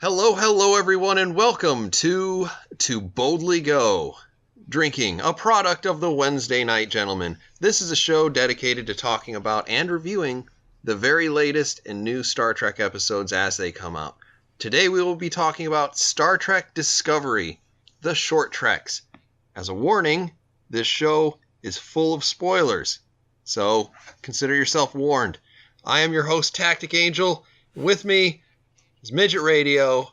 Hello everyone, and welcome to Boldly Go, Drinking, a product of the Wednesday Night Gentlemen. This is a show dedicated to talking about and reviewing the very latest and new Star Trek episodes as they come out. Today we will be talking about Star Trek Discovery, the short treks. As a warning, this show is full of spoilers, so consider yourself warned. I am your host, Tactic Angel. With me is Midget Radio,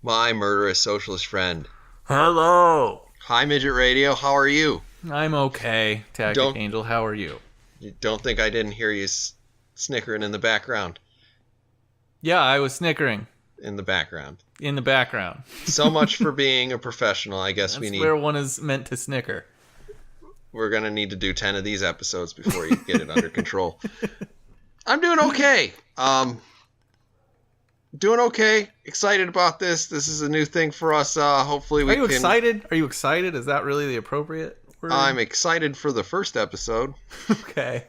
my murderous socialist friend. Hello. Hi, Midget Radio. How are you? I'm okay, Tactic Angel. How are you? You don't think I didn't hear you snickering in the background? Yeah, I was snickering. In the background. In the background. So much for being a professional. I guess That's where one is meant to snicker. We're going to need to do 10 of these episodes before you get it under control. I'm doing okay. Doing okay. Excited about this. This is a new thing for us. Hopefully we can... Are you excited? Are you excited? Is that really the appropriate word? I'm excited for the first episode. Okay.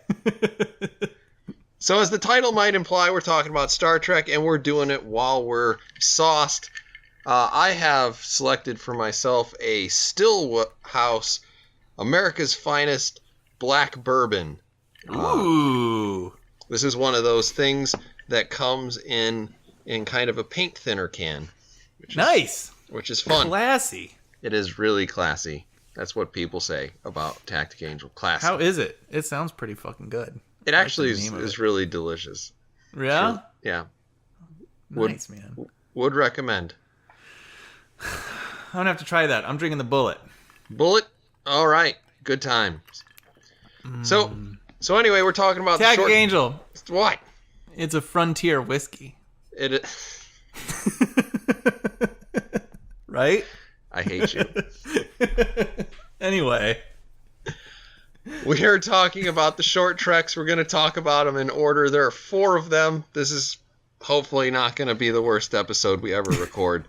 So as the title might imply, we're talking about Star Trek, and we're doing it while we're sauced. I have selected for myself a Stillhouse, America's Finest Black Bourbon. Ooh. This is one of those things that comes in kind of a paint thinner can. Which is fun. Classy. It is really classy. That's what people say about Tactic Angel. Classy. How is it? It sounds pretty fucking good. It actually is really delicious. Yeah? Sure. Yeah. Nice, man. Would recommend. I'm going to have to try that. I'm drinking the Bullet. Bullet? All right. Good times. So anyway, we're talking about Tactic Angel. What? It's a Frontier whiskey. Right? I hate you. Anyway. We are talking about the short treks. We're going to talk about them in order. There are 4 of them. This is hopefully not going to be the worst episode we ever record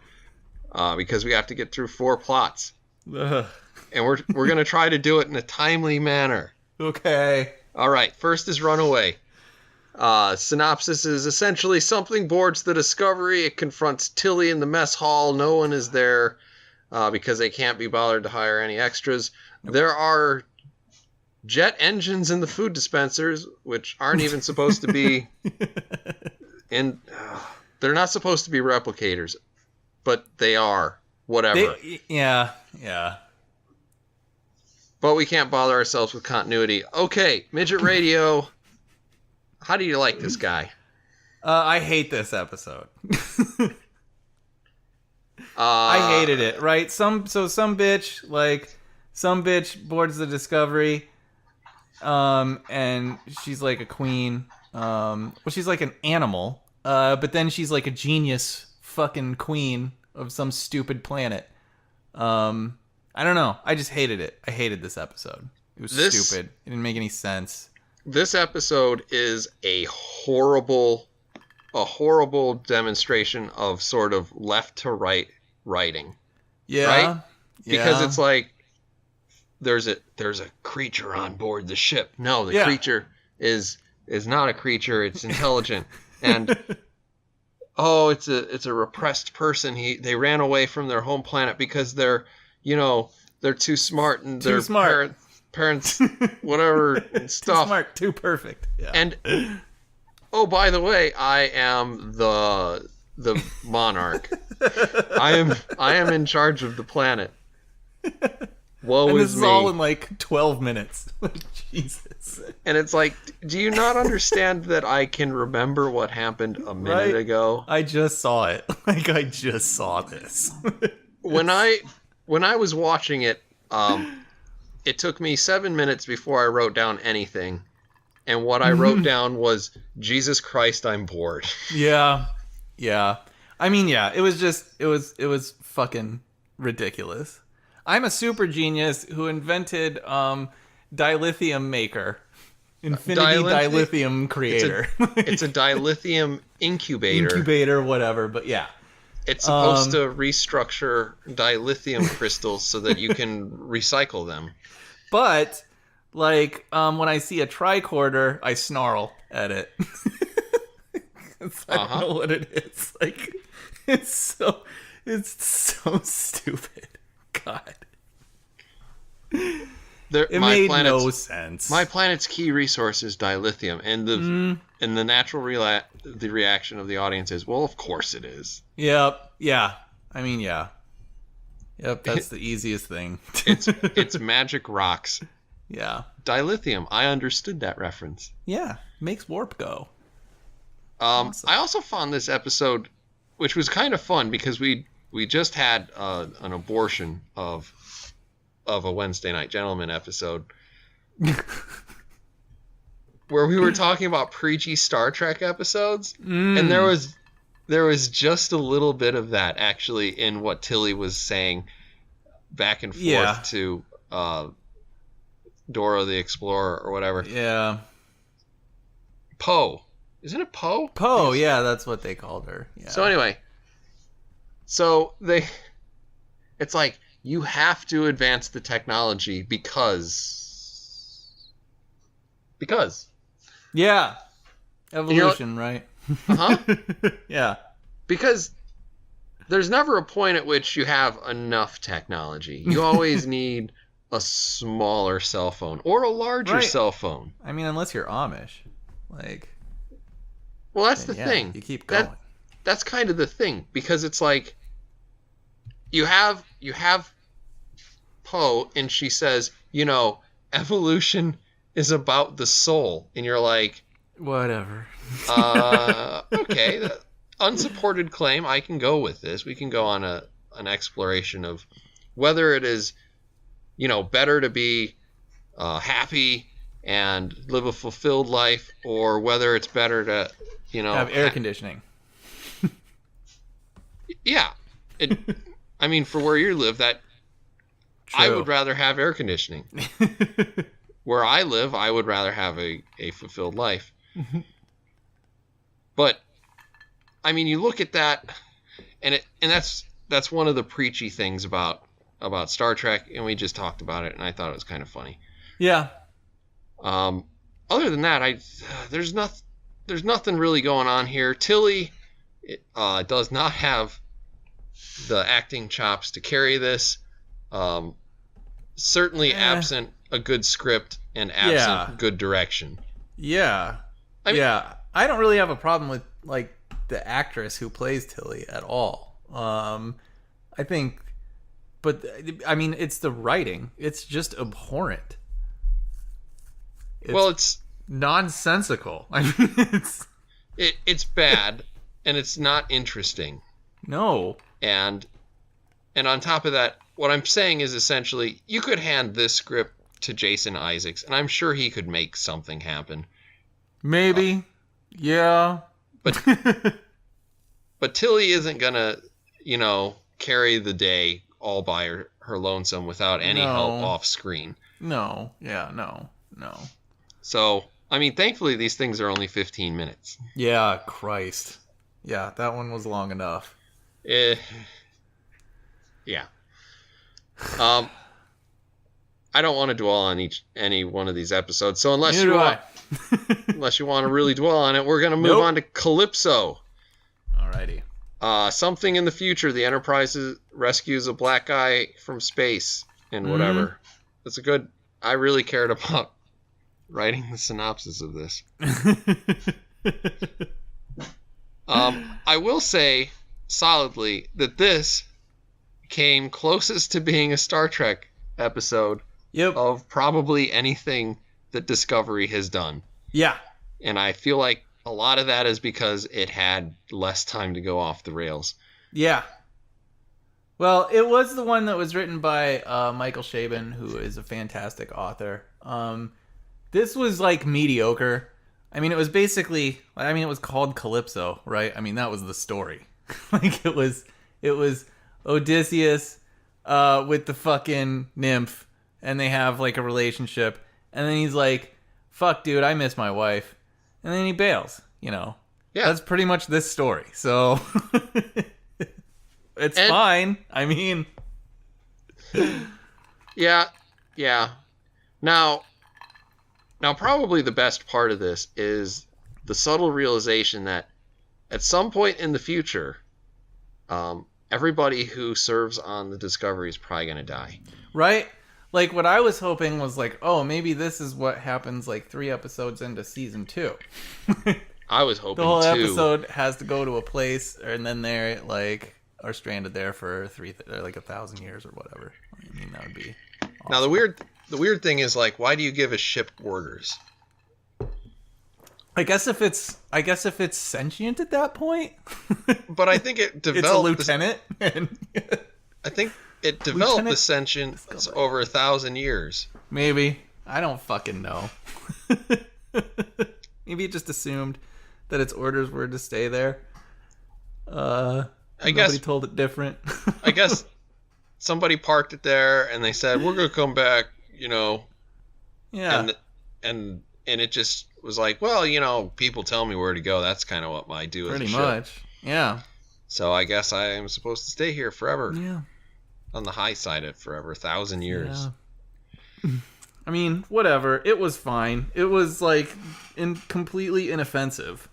because we have to get through 4 plots. Ugh. And we're going to try to do it in a timely manner. Okay. All right. First is Runaway. Synopsis is essentially something boards the Discovery. It confronts Tilly in the mess hall. No one is there because they can't be bothered to hire any extras. Nope. There are jet engines in the food dispensers, which aren't even supposed to be they're not supposed to be replicators, but they are. Whatever. Yeah. But we can't bother ourselves with continuity. Okay, Midget Radio. How do you like this guy? I hate this episode. I hated it, right? Some bitch boards the Discovery, and she's like a queen. Well, she's like an animal, but then she's like a genius fucking queen of some stupid planet. I don't know. I just hated it. I hated this episode. It was stupid. It didn't make any sense. This episode is a horrible demonstration of sort of left to right writing. Yeah. Right? Because it's like there's a creature on board the ship. No, the creature is not a creature, it's intelligent. And it's a repressed person. They ran away from their home planet because they're too smart and too smart. Parents, whatever stuff. Too smart, too perfect. Yeah. And by the way, I am the monarch. I am in charge of the planet. Woe and is this me. is all in like 12 minutes. Jesus. And it's like, do you not understand that I can remember what happened a minute ago? I just saw it. I just saw this. When I was watching it, it took me 7 minutes before I wrote down anything. And what I wrote down was, Jesus Christ, I'm bored. Yeah. I mean, yeah, it was fucking ridiculous. I'm a super genius who invented dilithium maker. Infinity dilithium creator. It's a dilithium incubator. Incubator, whatever, but yeah. It's supposed to restructure dilithium crystals so that you can recycle them. But, like, when I see a tricorder, I snarl at it. I don't know what it is. Like, it's so stupid. God. It made no sense. My planet's key resource is dilithium, and the natural the reaction of the audience is, well, of course it is. Yep. Yeah. I mean, yeah. Yep. That's the easiest thing. It's magic rocks. Yeah. Dilithium. I understood that reference. Yeah. Makes warp go. Awesome. I also found this episode, which was kind of fun because we just had an abortion of a Wednesday Night Gentleman episode where we were talking about preachy Star Trek episodes, and there was just a little bit of that actually in what Tilly was saying back and forth to Dora the Explorer or whatever. Yeah. Poe. Isn't it Poe? Poe, yeah, that's what they called her. Yeah. So anyway, it's like, you have to advance the technology because. Yeah. Evolution, right? Uh-huh. Yeah. Because there's never a point at which you have enough technology. You always need a smaller cell phone or a larger cell phone. I mean, unless you're Amish. Like. Well, that's the thing. You keep going. That's kind of the thing, because it's like you have Poe, and she says, evolution is about the soul, and you're like, whatever. Okay, unsupported claim. I can go with this. We can go on an exploration of whether it is, better to be happy and live a fulfilled life, or whether it's better to, have air conditioning. Yeah. I mean, for where you live, that True. I would rather have air conditioning. Where I live, I would rather have a fulfilled life. But I mean, you look at that, and that's one of the preachy things about Star Trek, and we just talked about it, and I thought it was kind of funny. Yeah. Other than that, there's nothing really going on here. Tilly does not have the acting chops to carry this. Certainly absent a good script and absent good direction. Yeah. I don't really have a problem with like the actress who plays Tilly at all. I think, but I mean, it's the writing. It's just abhorrent. It's nonsensical. I mean, it's bad, and it's not interesting. No. And on top of that, what I'm saying is essentially, you could hand this script to Jason Isaacs, and I'm sure he could make something happen. Maybe. Yeah. But Tilly isn't gonna, carry the day all by her lonesome without any help off screen. No. Yeah, no. So, I mean, thankfully these things are only 15 minutes. Yeah, Christ. Yeah, that one was long enough. Yeah. I don't want to dwell on any one of these episodes. So unless you want to really dwell on it, we're going to move on to Calypso. Alrighty. Something in the future, the Enterprise rescues a black guy from space and whatever. That's I really cared about writing the synopsis of this. I will say solidly that this came closest to being a Star Trek episode of probably anything that Discovery has done. Yeah. And I feel like a lot of that is because it had less time to go off the rails. Yeah. Well, it was the one that was written by Michael Chabon, who is a fantastic author. This was like mediocre. I mean, it was basically, it was called Calypso, right? I mean, that was the story. Like it was Odysseus with the fucking nymph, and they have like a relationship, and then he's like, fuck dude, I miss my wife, and then he bails. Yeah, that's pretty much this story. So it's fine. I mean, yeah. Now probably the best part of this is the subtle realization that at some point in the future, everybody who serves on the Discovery is probably going to die. Right? Like, what I was hoping was like, oh, maybe this is what happens like 3 episodes into season 2. I was hoping the whole too. episode has to go to a place, and then they're like are stranded there for 1,000 years or whatever. I mean, that would be awesome. Now the weird thing is, like, why do you give a ship orders? I guess if it's sentient at that point. But I think it developed. It's a lieutenant. I think it developed the sentience over 1,000 years. Maybe. I don't fucking know. Maybe it just assumed that its orders were to stay there. I guess nobody told it different. I guess somebody parked it there and they said, "We're gonna come back," you know. Yeah. And it just was like, well, you know, people tell me where to go. That's kind of what I do. Pretty as a much. ship. Yeah. So I guess I am supposed to stay here forever. Yeah. On the high side of forever, 1,000 years. Yeah. I mean, whatever. It was fine. It was like completely inoffensive.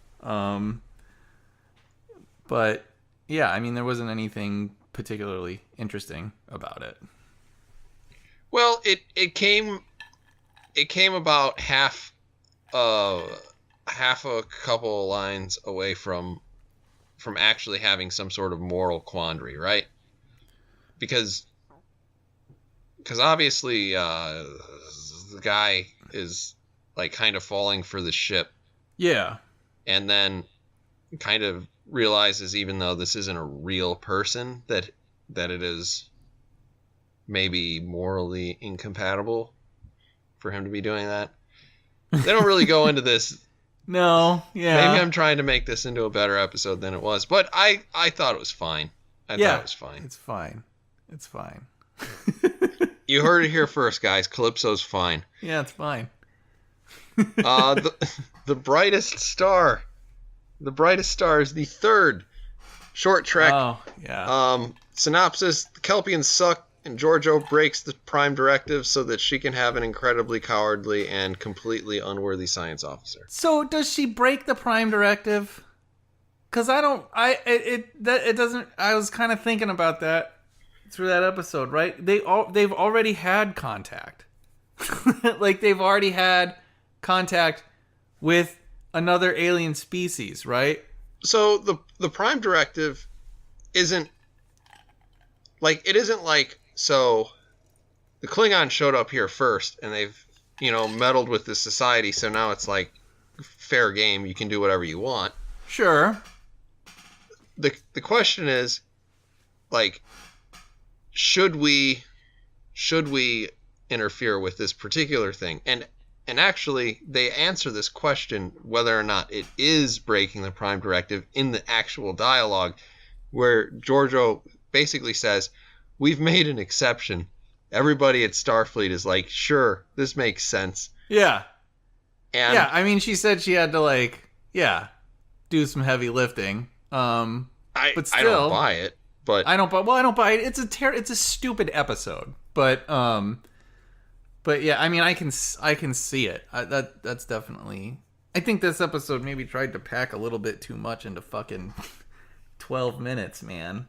But yeah, I mean, there wasn't anything particularly interesting about it. Well, it came about half a couple of lines away from actually having some sort of moral quandary, right? Because obviously the guy is like kind of falling for the ship. Yeah. And then kind of realizes, even though this isn't a real person, that it is maybe morally incompatible for him to be doing that. They don't really go into this. No, yeah. Maybe I'm trying to make this into a better episode than it was, but I thought it was fine. I thought it was fine. It's fine. It's fine. You heard it here first, guys. Calypso's fine. Yeah, it's fine. The brightest star. The brightest star is the third short trek. Oh, yeah. Synopsis: the Kelpians suck, and Georgiou breaks the Prime Directive so that she can have an incredibly cowardly and completely unworthy science officer. So does she break the Prime Directive? Because I was kind of thinking about that through that episode, right? They've already had contact. Like, they've already had contact with another alien species, right? So the Prime Directive isn't like so the Klingons showed up here first and they've, you know, meddled with the society, so now it's like fair game, you can do whatever you want. Sure. The question is, like, should we interfere with this particular thing? And actually, they answer this question, whether or not it is breaking the Prime Directive, in the actual dialogue, where Georgiou basically says, "We've made an exception." Everybody at Starfleet is like, "Sure, this makes sense." Yeah. And yeah, I mean, she said she had to, like, do some heavy lifting. But still, I don't buy it. But I don't buy it. It's a stupid episode. But yeah, I mean, I can see it. That's definitely. I think this episode maybe tried to pack a little bit too much into fucking 12 minutes, man.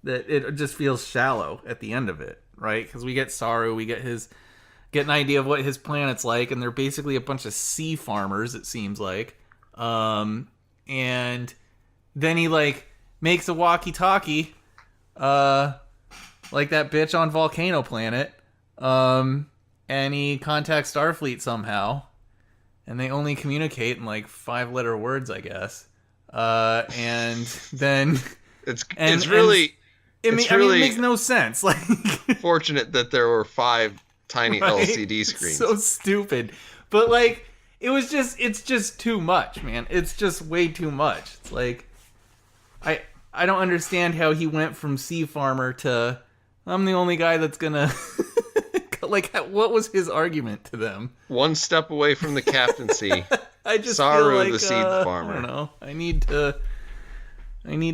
That it just feels shallow at the end of it, right? Because we get Saru, we get an idea of what his planet's like, and they're basically a bunch of sea farmers, it seems like. And then he, like, makes a walkie-talkie, like that bitch on Volcano Planet. And he contacts Starfleet somehow, and they only communicate in like 5-letter words, I guess. And then it really makes no sense. Like, fortunate that there were 5 tiny right? LCD screens. It's so stupid, but like it's just too much, man. It's just way too much. It's like I don't understand how he went from sea farmer to I'm the only guy that's gonna. Like, what was his argument to them? One step away from the captaincy. I just Saru, feel like, the seed farmer. I don't know. I need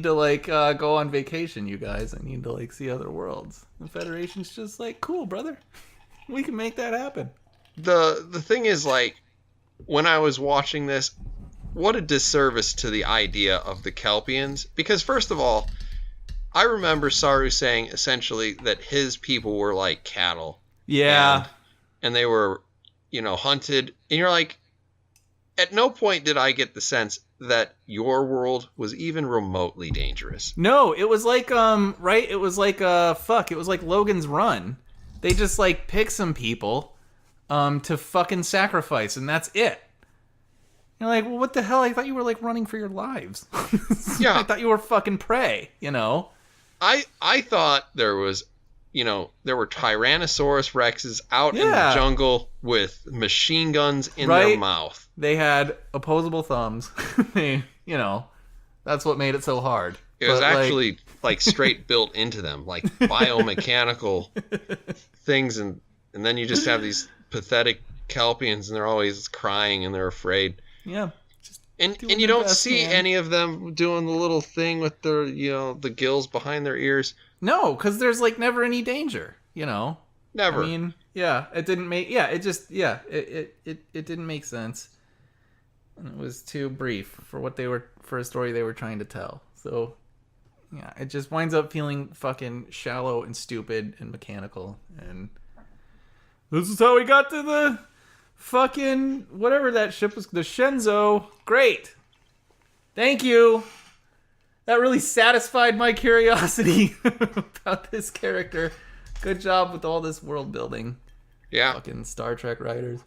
to like go on vacation, you guys. I need to like see other worlds. The Federation's just like, cool, brother. We can make that happen. The thing is, like, when I was watching this, what a disservice to the idea of the Kelpians. Because first of all, I remember Saru saying essentially that his people were like cattle. Yeah. And they were, hunted. And you're like, at no point did I get the sense that your world was even remotely dangerous. No, it was like, right? It was like, it was like Logan's Run. They just, like, pick some people, to fucking sacrifice, and that's it. You're like, well, what the hell? I thought you were, like, running for your lives. Yeah. I thought you were fucking prey, I thought there was, there were Tyrannosaurus Rexes out in the jungle with machine guns in their mouth. They had opposable thumbs. That's what made it so hard. It was actually like straight built into them, like biomechanical things, and then you just have these pathetic Kelpians, and they're always crying and they're afraid. Yeah. And you don't see any of them doing the little thing with their, the gills behind their ears. No, because there's like never any danger, Never. I mean, it didn't make, it didn't make sense. And it was too brief for a story they were trying to tell. So, yeah, it just winds up feeling fucking shallow and stupid and mechanical. And this is how we got to the fucking, whatever that ship was, the Shenzhou. Great. Thank you. That really satisfied my curiosity about this character. Good job with all this world building. Yeah. Fucking Star Trek writers.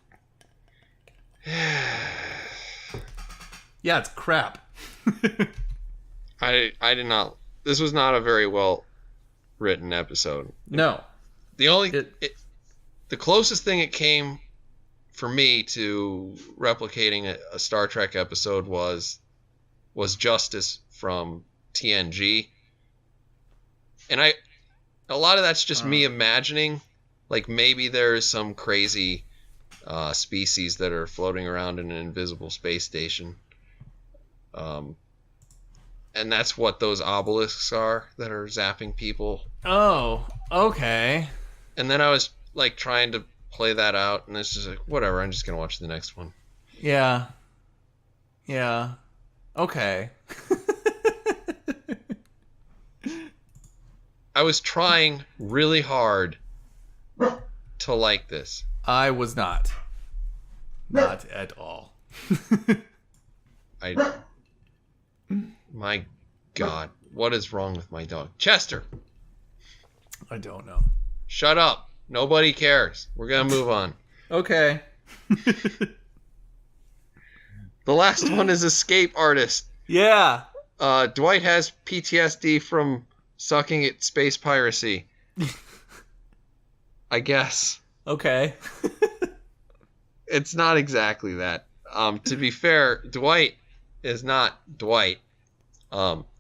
Yeah, it's crap. I did not. This was not a very well written episode. No. The closest thing it came for me to replicating a Star Trek episode was Justice from TNG. And a lot of that's just me imagining, like maybe there's some crazy species that are floating around in an invisible space station. And that's what those obelisks are that are zapping people. Oh, okay. And then I was like trying to play that out, and it's just like, whatever, I'm just gonna watch the next one. Yeah. Okay. I was trying really hard to like this. I was not. Not at all. My God, what is wrong with my dog? Chester! I don't know. Shut up. Nobody cares. We're gonna move on. Okay. The last one is Escape Artist. Yeah. Dwight has PTSD from sucking at space piracy. I guess. Okay. It's not exactly that. To be fair, Dwight is not Dwight.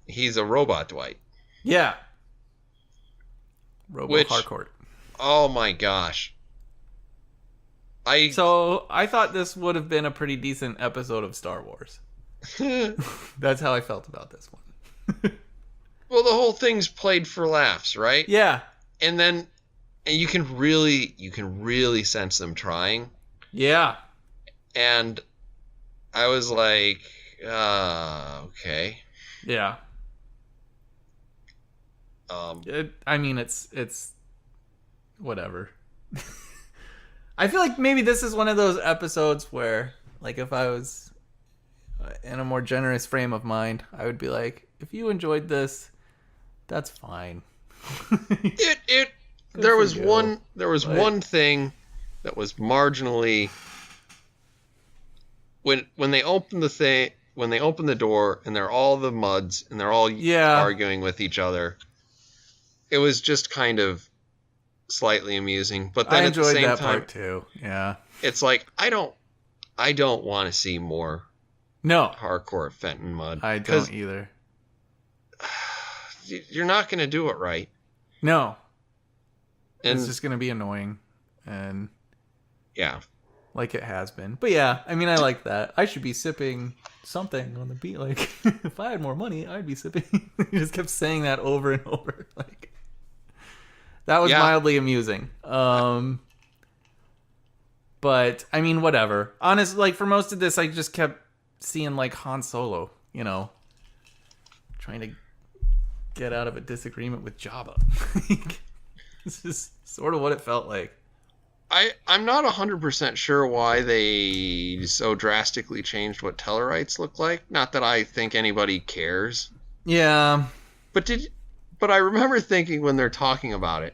He's a robot Dwight. Yeah. Harcourt. Oh my gosh. So I thought this would have been a pretty decent episode of Star Wars. That's how I felt about this one. Well, the whole thing's played for laughs, right? Yeah. And you can really sense them trying. Yeah. And I was like, okay. Yeah. It's whatever. I feel like maybe this is one of those episodes where, like, if I was in a more generous frame of mind, I would be like, if you enjoyed this, that's fine. There was one thing that was marginally when they open the door and they're all the Muds and they're all arguing with each other. It was just kind of slightly amusing, but then I at the enjoyed same that time, part too. Yeah, it's like I don't want to see more. No, hardcore Fenton Mud. I don't either. You're not going to do it right. No, and it's just going to be annoying, and yeah, like it has been. But yeah, I mean, I like that. I should be sipping something on the beat. Like, if I had more money, I'd be sipping. He just kept saying that over and over. Like, that was mildly amusing. But I mean, whatever. Honestly, like for most of this, I just kept seeing like Han Solo, trying to get out of a disagreement with Jabba. This is sort of what it felt like. I'm not 100% sure why they so drastically changed what Tellarites look like. Not that I think anybody cares. Yeah. But I remember thinking when they're talking about it,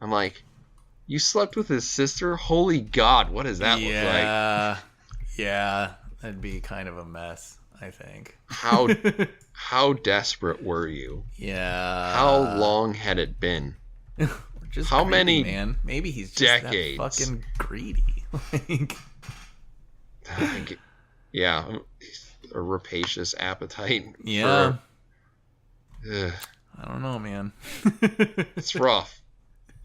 I'm like, you slept with his sister? Holy God, what does that look like? Yeah, that'd be kind of a mess, I think. How desperate were you? Yeah. How long had it been? Just how greedy, many man? Maybe he's just decades? that fucking greedy. Yeah, a rapacious appetite. Yeah. I don't know, man. It's rough.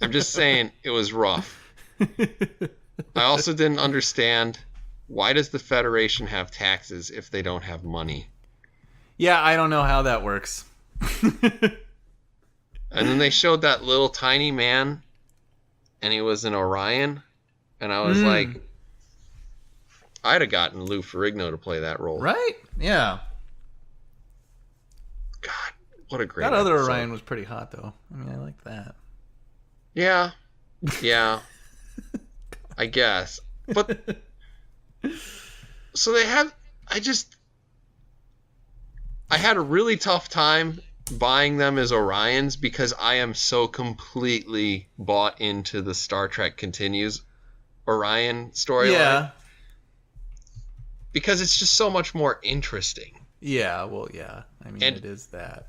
I'm just saying it was rough. I also didn't understand, why does the Federation have taxes if they don't have money? Yeah, I don't know how that works. And then they showed that little tiny man, and he was an Orion, and I was like, I'd have gotten Lou Ferrigno to play that role. Right? Yeah. God, what a great That other episode. Orion was pretty hot, though. I mean, I like that. Yeah. I guess. But, so they have, I had a really tough time buying them as Orions because I am so completely bought into the Star Trek Continues Orion storyline. Yeah. Because it's just so much more interesting. Yeah, well, yeah. I mean, it is that.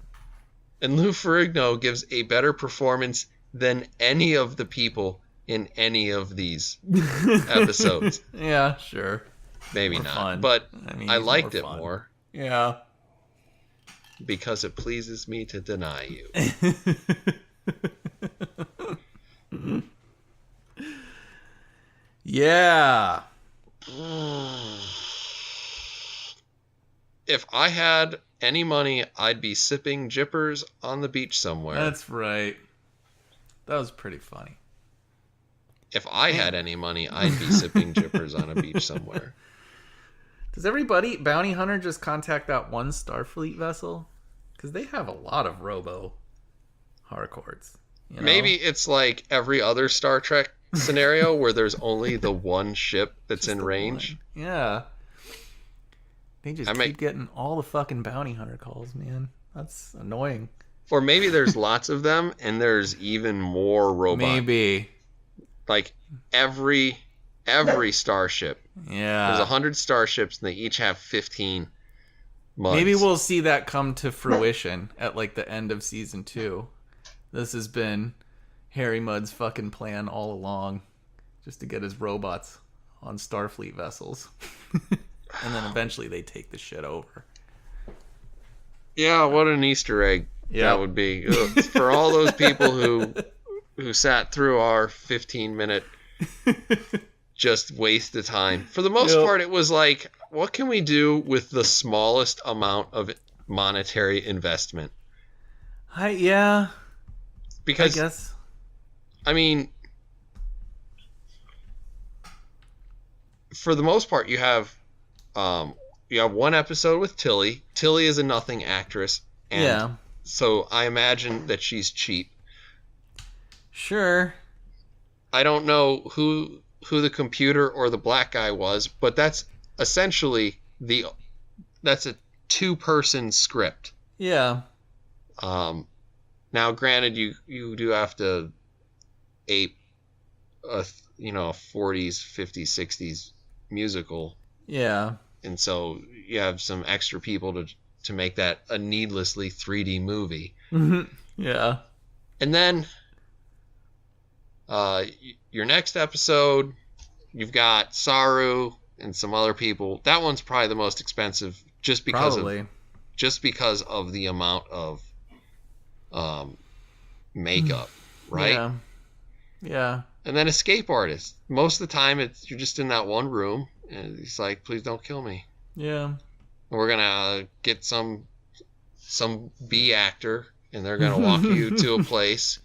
And Lou Ferrigno gives a better performance than any of the people in any of these episodes. Yeah, sure. Maybe More not. fun. But I mean, I he's liked more it fun. more. Yeah. Because it pleases me to deny you. Yeah. If I had any money, I'd be sipping jippers on the beach somewhere. That's right. That was pretty funny. If I had any money, I'd be sipping jippers on a beach somewhere. Does everybody, Bounty Hunter, just contact that one Starfleet vessel? Because they have a lot of robo Harcourts. Maybe it's like every other Star Trek scenario where there's only the one ship that's Just in the range. one. Yeah. They just keep getting all the fucking Bounty Hunter calls, man. That's annoying. Or maybe there's lots of them and there's even more robots. Maybe. Like every starship. Yeah. There's 100 starships and they each have 15 months. Maybe we'll see that come to fruition at like the end of season 2. This has been Harry Mudd's fucking plan all along, just to get his robots on Starfleet vessels. And then eventually they take the shit over. Yeah, what an Easter egg that would be. Ugh. For all those people who sat through our 15-minute just waste of time. For the most part, it was like, what can we do with the smallest amount of monetary investment? Because, I guess. I mean, for the most part, you have one episode with Tilly. Tilly is a nothing actress. And so I imagine that she's cheap. Sure. I don't know who the computer or the black guy was, but that's essentially that's a 2-person script. Yeah. Now, granted, you do have to ape a 40s, 50s, 60s musical. Yeah. And so you have some extra people to make that a needlessly 3D movie. Yeah. And then your next episode, you've got Saru and some other people. That one's probably the most expensive just because of the amount of makeup, right? Yeah. And then Escape Artist. Most of the time you're just in that one room and it's like, please don't kill me. Yeah. We're gonna get some B actor and they're gonna walk you to a place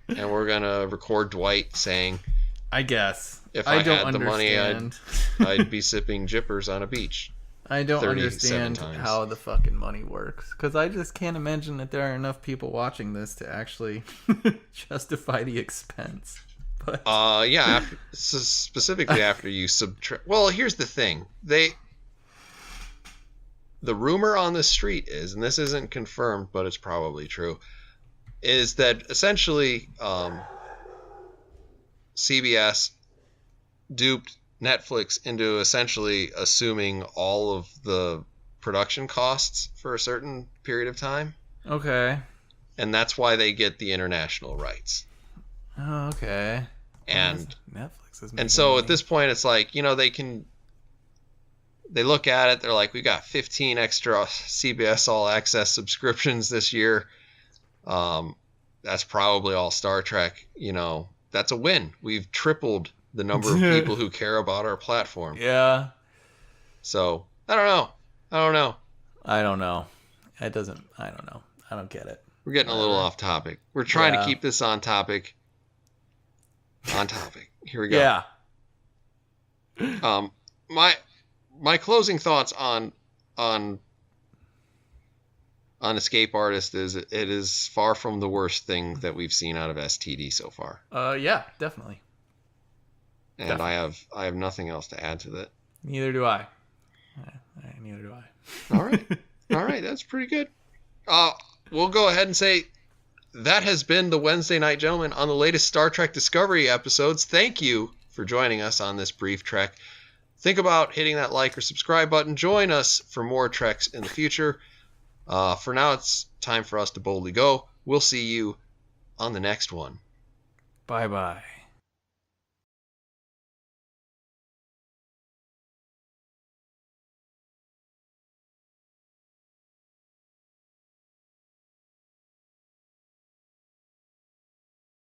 and we're gonna record Dwight saying, I guess if I had the money, I'd be sipping jippers on a beach. I don't 37 understand times. how the fucking money works, because I just can't imagine that there are enough people watching this to actually justify the expense. But Yeah, specifically after you subtract. Well, here's the thing. The rumor on the street is, and this isn't confirmed, but it's probably true, is that essentially CBS duped Netflix into essentially assuming all of the production costs for a certain period of time. Okay. And that's why they get the international rights. Oh, okay. And Netflix is and so money. at this point, it's like, they look at it, they're like, we got 15 extra CBS All Access subscriptions this year. That's probably all Star Trek. That's a win. We've tripled the number of people who care about our platform. Yeah. So I don't know. I don't know. I don't know. I don't get it. We're getting a little off topic. We're trying to keep this on topic. On topic. Here we go. Yeah. My closing thoughts on Escape Artist is it is far from the worst thing that we've seen out of STD so far. Yeah, definitely. And Definitely. I have nothing else to add to that. Neither do I. Neither do I. All right. All right, that's pretty good. We'll go ahead and say that has been the Wednesday Night Gentleman on the latest Star Trek Discovery episodes. Thank you for joining us on this brief trek. Think about hitting that like or subscribe button. Join us for more treks in the future. For now, it's time for us to boldly go. We'll see you on the next one. Bye-bye.